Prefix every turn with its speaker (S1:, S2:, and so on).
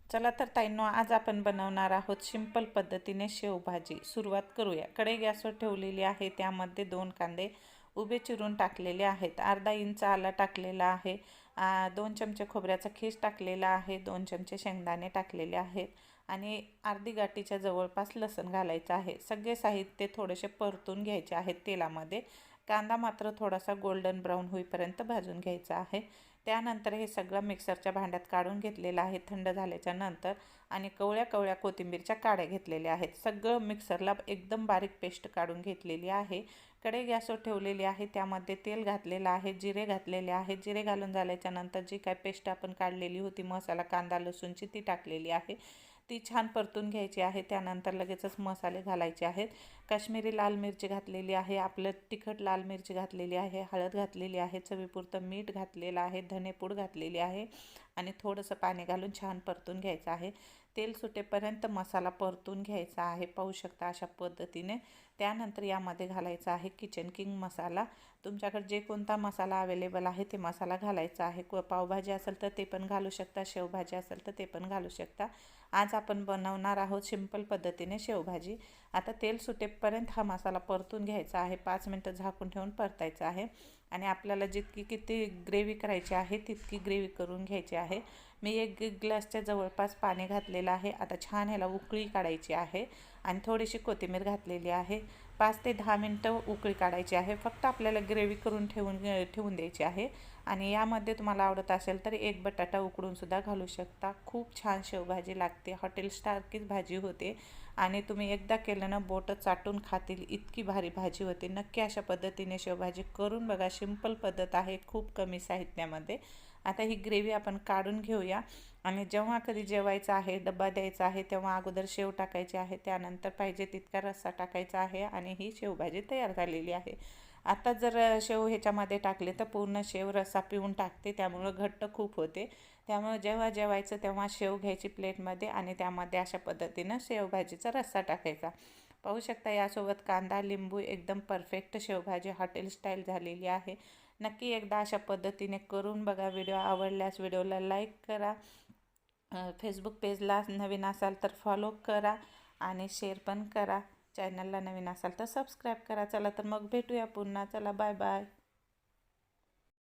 S1: चला तर ताईंनो, आज आपण बनवणार आहोत सिंपल पद्धतीने शेवभाजी। सुरुवात करूया। कढई गॅसवर ठेवलेली आहे, त्यामध्ये 2 कांदे उभे चिरून टाकलेले आहेत, अर्धा इंच आला टाकलेला आहे, 2 चमचे खोबऱ्याचा खीस टाकलेला आहे, 2 चमचे शेंगदाणे टाकलेले आहेत आणि अर्धी गाठीच्या जवळपास लसूण घालायचं आहे। सगळे साहित्य थोडेसे परतून घ्यायचे आहेत तेलामध्ये। कांदा मात्र थोडासा गोल्डन ब्राऊन होईपर्यंत भाजून घ्यायचा आहे। त्यानंतर हे सगळं मिक्सरच्या भांड्यात काढून घेतलेलं आहे थंड झाल्याच्या नंतर, आणि कवळ्या कवळ्या कोथिंबीरच्या काड्या घेतलेल्या आहेत। सगळं मिक्सरला एकदम बारीक पेस्ट काढून घेतलेली आहे। कढई गॅसवर ठेवलेली आहे, त्यामध्ये तेल घातलेलं आहे, जिरे घातलेले आहे। जिरे घालून झाल्याच्या नंतर जी काय पेस्ट आपण काढलेली होती मसाला कांदा लसूणची ती टाकलेली आहे, ती छान परतून घ्यायची आहे। त्यानंतर लगेचच मसाले घालायचे आहेत। काश्मीरी लाल मिरची घातलेली आहे, आपलं तिखट लाल मिरची घातलेली आहे, हळद घातलेली आहे, चवीपुरतं मीठ घातलेलं आहे, धनेपूड घातलेली आहे आणि थोडंसं पाणी घालून छान परतून घ्यायचं आहे। तेल सुटेपर्यंत मसाला परतून घ्यायचा आहे, पाहू शकता अशा पद्धतीने। त्यानंतर यामध्ये घालायचा आहे किचन किंग मसाला। तुमच्याकडे जे कोणता मसाला अवेलेबल आहे ते मसाला घालायचा आहे। पावभाजी असेल तर ते पण घालू शकता, शेवभाजी असेल तर ते पण घालू शकता। आज आपण बनवणार आहोत सिंपल पद्धतीने शेवभाजी। आता तेल सुटेपर्यंत हा मसाला परतून घ्यायचा आहे, 5 मिनटं झाकून ठेवून परतायचा आहे आणि आपल्याला किती ग्रेव्ही करायची आहे तितकी ग्रेव्ही करून घ्यायची आहे। मी 1 ग्लासच्या जवळपास पाणी घातलेलं आहे। आता छान ह्याला उकळी काढायची आहे आणि थोडीशी कोथिंबीर घातलेली आहे। 5 ते 10 मिनटं उकळी काढायची आहे, फक्त आपल्याला ग्रेव्ही करून ठेवून द्यायची आहे। आणि यामध्ये तुम्हाला आवडत असेल तर 1 बटाटा उकडून सुद्धा घालू शकता। खूप छान शेवभाजी लागते, हॉटेल स्टारकीच भाजी होते आणि तुम्ही एकदा केलं ना बोटं चाटून खातील इतकी भारी भाजी होते। नक्की अशा पद्धतीने शेवभाजी करून बघा, सिंपल पद्धत आहे, खूप कमी साहित्यामध्ये। आता ही ग्रेव्ही आपण काढून घेऊया आणि जेव्हा कधी जेवायचं आहे, डब्बा द्यायचा आहे, तेव्हा अगोदर शेव टाकायची आहे, त्यानंतर पाहिजे तितका रस्सा टाकायचा आहे आणि ही शेवभाजी तयार झालेली आहे। आता जर शेव ह्याच्यामध्ये टाकले तर पूर्ण शेव रस्सा पिऊन टाकते, त्यामुळं घट्ट खूप होते। त्यामुळे जेव्हा जेवायचं तेव्हा शेव घ्यायची प्लेटमध्ये आणि त्यामध्ये अशा पद्धतीनं शेवभाजीचा रस्सा टाकायचा। पाहू शकता यासोबत कांदा लिंबू, एकदम परफेक्ट शेवभाजी हॉटेल स्टाईल झालेली आहे। नक्की एकदा अशा पद्धतीने करून बघा। व्हिडिओ आवडल्यास व्हिडिओला लाईक करा, फेसबुक पेजला नवीन असाल तर फॉलो करा आणि शेअर पण करा। चॅनलला नवीन असाल तर सबस्क्राईब करा। चला तर मग भेटूया पुन्हा, चला बाय बाय।